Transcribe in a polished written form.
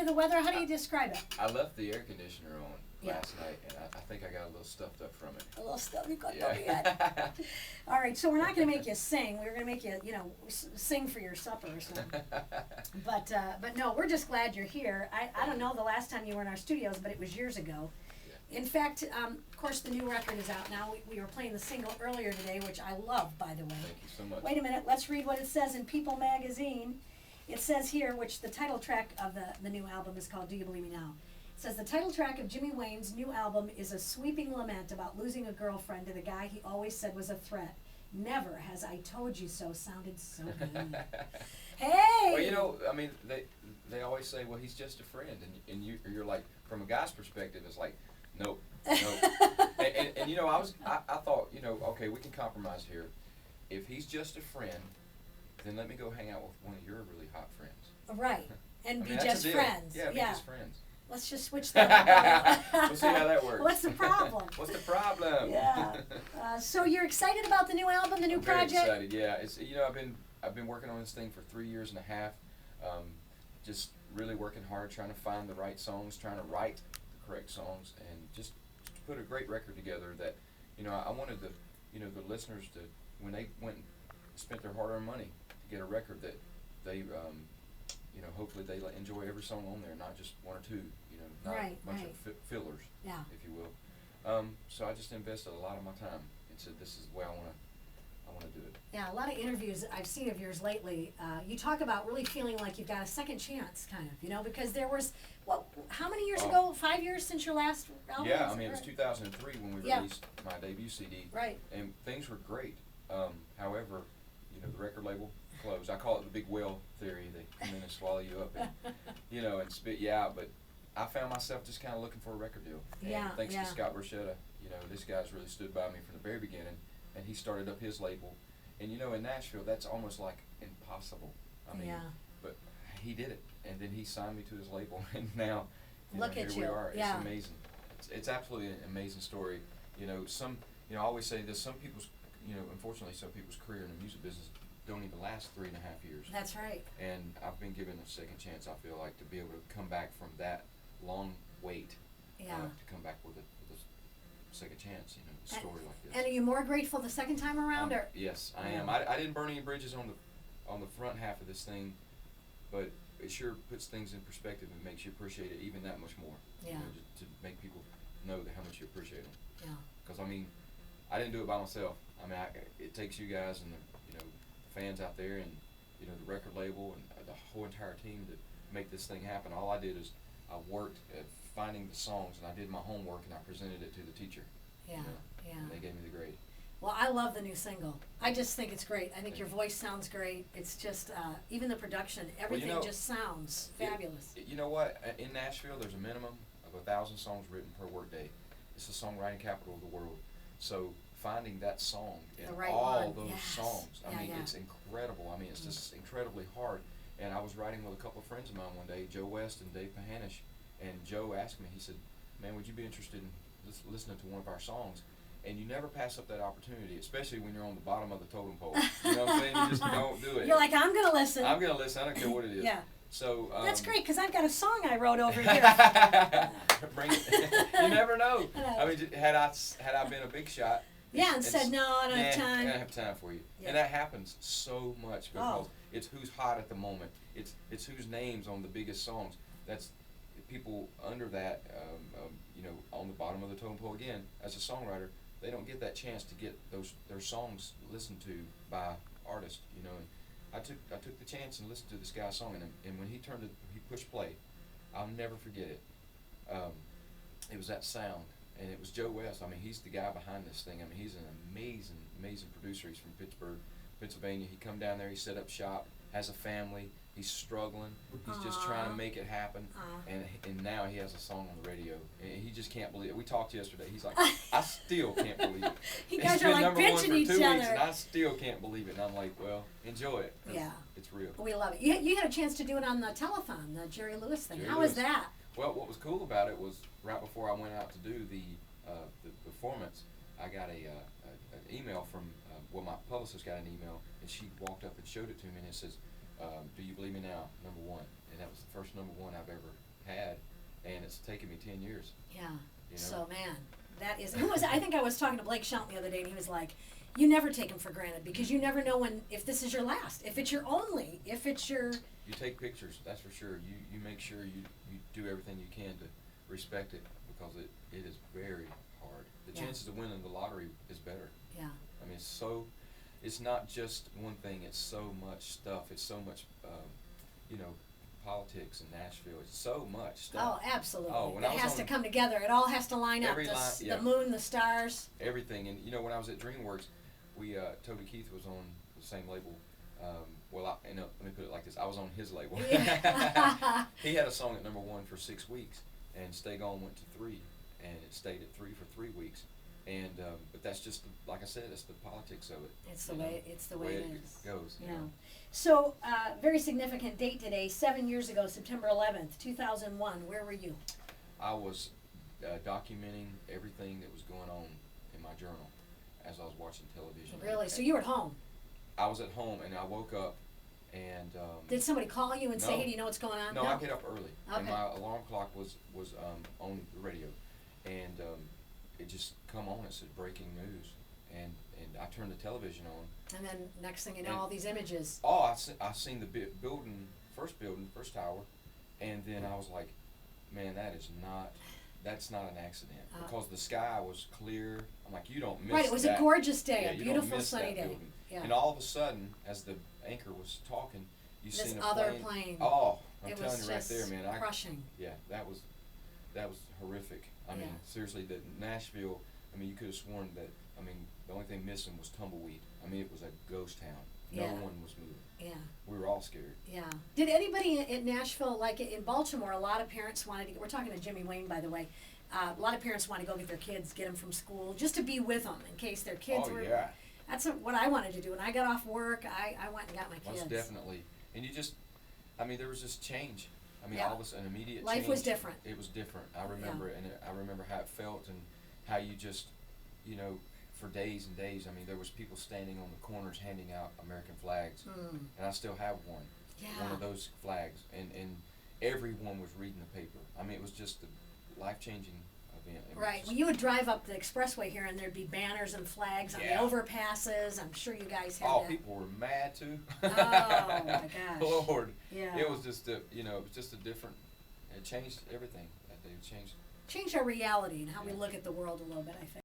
the weather? How do you describe it? I left the air conditioner on last night, and I think I got a little stuffed up from it. A little stuff you got yeah. All right, so we're not going to make you sing. We're going to make you, sing for your supper or something. But no, we're just glad you're here. I don't know the last time you were in our studios, but it was years ago. In fact, of course, the new record is out now. We were playing the single earlier today, which I love, by the way. Thank you so much. Wait a minute. Let's read what it says in People magazine. It says here, which the title track of the new album is called Do You Believe Me Now? It says, the title track of Jimmy Wayne's new album is a sweeping lament about losing a girlfriend to the guy he always said was a threat. Never has I Told You So sounded so good. Hey! Well, I mean, they always say, well, he's just a friend. And you're like, from a guy's perspective, it's like, nope. and I thought, okay, we can compromise here. If he's just a friend, then let me go hang out with one of your really hot friends. Right. And I be mean, just friends. Yeah, be just friends. Let's just switch that up. We'll see how that works. What's the problem? What's the problem? Yeah. So you're excited about the new album, the new project? Very excited, yeah. It's I've been working on this thing for 3 years and a half. Just really working hard, trying to find the right songs, trying to write the correct songs, and just put a great record together that, I wanted the listeners to, when they went and spent their hard-earned money to get a record, that they hopefully they enjoy every song on there, not just one or two, not a bunch of fillers, if you will. So I just invested a lot of my time and said, this is the way I want to do it. Yeah, a lot of interviews I've seen of yours lately, you talk about really feeling like you've got a second chance, kind of, because there was, how many years ago? 5 years since your last album? Yeah, it was 2003 when we released my debut CD. Right. And things were great. However, the record label closed. I call it the big whale theory. They come in and swallow you up and, and spit you out. But I found myself just kind of looking for a record deal. And thanks to Scott Borchetta, this guy's really stood by me from the very beginning, and he started up his label. And, in Nashville, that's almost like impossible. I mean, but he did it, and then he signed me to his label, and now, here we are. It's amazing. It's absolutely an amazing story. I always say this, some people's, unfortunately, some people's career in the music business don't even last 3.5 years. That's right. And I've been given a second chance, I feel like, to be able to come back from that long wait, to come back with a second chance, a story like this. And are you more grateful the second time around, or? Yes, I am. I didn't burn any bridges on the front half of this thing, but it sure puts things in perspective and makes you appreciate it even that much more. Yeah. To make people know how much you appreciate them. Yeah. Because I didn't do it by myself. It takes you guys and the fans out there and the record label and the whole entire team to make this thing happen. All I did is I worked at finding the songs, and I did my homework, and I presented it to the teacher. Yeah. And they gave me the grade. Well, I love the new single. I just think it's great. I think your voice sounds great. It's just, even the production, everything just sounds fabulous. You know what? In Nashville, there's a minimum of 1,000 songs written per workday. It's the songwriting capital of the world. So finding that song in all those songs, it's incredible. It's just incredibly hard. And I was writing with a couple of friends of mine one day, Joe West and Dave Pahanish, and Joe asked me, he said, man, would you be interested in listening to one of our songs? And you never pass up that opportunity, especially when you're on the bottom of the totem pole. You know what I'm saying? You just don't do it. You're like, I'm going to listen. I'm going to listen. I don't care what it is. Yeah. So that's great, because I've got a song I wrote over here. Bring it. You never know. Had I been a big shot. Yeah, and said, no, I don't have time. I don't have time for you. Yeah. And that happens so much because it's who's hot at the moment. It's whose name's on the biggest songs. That's people under that, on the bottom of the totem pole again. As a songwriter, they don't get that chance to get their songs listened to by artists. And I took the chance and listened to this guy's song, and when he pushed play, I'll never forget it. It was that sound. And it was Joe West. He's the guy behind this thing. He's an amazing, amazing producer. He's from Pittsburgh, Pennsylvania. He come down there. He set up shop, has a family. He's struggling. He's just trying to make it happen. And now he has a song on the radio. And he just can't believe it. We talked yesterday. He's like, I still can't believe it. You guys are like pinching each other. Weeks, and I still can't believe it. And I'm like, well, enjoy it. Yeah. It's real. We love it. You had a chance to do it on the telethon, the Jerry Lewis thing. How was that? Well, what was cool about it was right before I went out to do the performance, I got an email from, my publicist got an email, and she walked up and showed it to me, and it says, do you believe me now, #1. And that was the first #1 I've ever had, and it's taken me 10 years. Yeah. You know? So man, that is. Who was? I think I was talking to Blake Shelton the other day, and he was like, "You never take them for granted because you never know if this is your last, if it's your only, if it's your." You take pictures, that's for sure. You make sure you do everything you can to respect it, because it is very hard. The chances of winning the lottery is better. Yeah. I mean, it's not just one thing. It's so much stuff. It's so much, politics in Nashville. It's so much stuff. Oh, absolutely. Oh, when it I was has to come together. It all has to line up. The moon, the stars. Everything. And when I was at DreamWorks, Toby Keith was on the same label. Let me put it like this. I was on his label. Yeah. He had a song at #1 for 6 weeks, and Stay Gone went to 3, and it stayed at 3 for 3 weeks. And but that's just like I said, it's the politics of it. It's the way it goes. Yeah. So very significant date today. 7 years ago, September 11th, 2001. Where were you? I was documenting everything that was going on in my journal as I was watching television. Really? So you were at home? I was at home, and I woke up, and did somebody call you and say, "Hey, do you know what's going on"? No, I get up early, okay. And my alarm clock was on the radio, and it just come on. It said breaking news, and I turned the television on. And then next thing you know, all these images. Oh, I seen the first tower, and then I was like, man, that's not an accident, because the sky was clear. I'm like, you don't miss that. Right, it was a gorgeous day, Yeah, a beautiful sunny day. Yeah. And all of a sudden, as the anchor was talking, you seen a other plane. Oh, I'm it telling was you right there, man. Crushing. Yeah, that was horrific. I mean, seriously, that Nashville. I mean, you could have sworn that. I mean, the only thing missing was tumbleweed. I mean, it was a ghost town. No one was moving. Yeah. We were all scared. Yeah. Did anybody in Nashville, like in Baltimore, a lot of parents wanted to, we're talking to Jimmy Wayne, by the way, a lot of parents want to go get their kids, get them from school, just to be with them in case their kids were. Yeah. That's what I wanted to do. When I got off work, I went and got my kids. Most definitely. And there was just change. I mean, all of us, an immediate life change. was different. It was different. I remember, and I remember how it felt, and how you just, for days and days. I mean, there was people standing on the corners handing out American flags, and I still have one. Yeah. One of those flags, and everyone was reading the paper. I mean, it was just a life-changing event. Right. Well, you would drive up the expressway here, and there'd be banners and flags on the overpasses. I'm sure you guys had that. Oh, people were mad too. Oh my gosh. Lord. Yeah. It was just it was just a different. It changed everything that day. It changed our reality and how we look at the world a little bit, I think.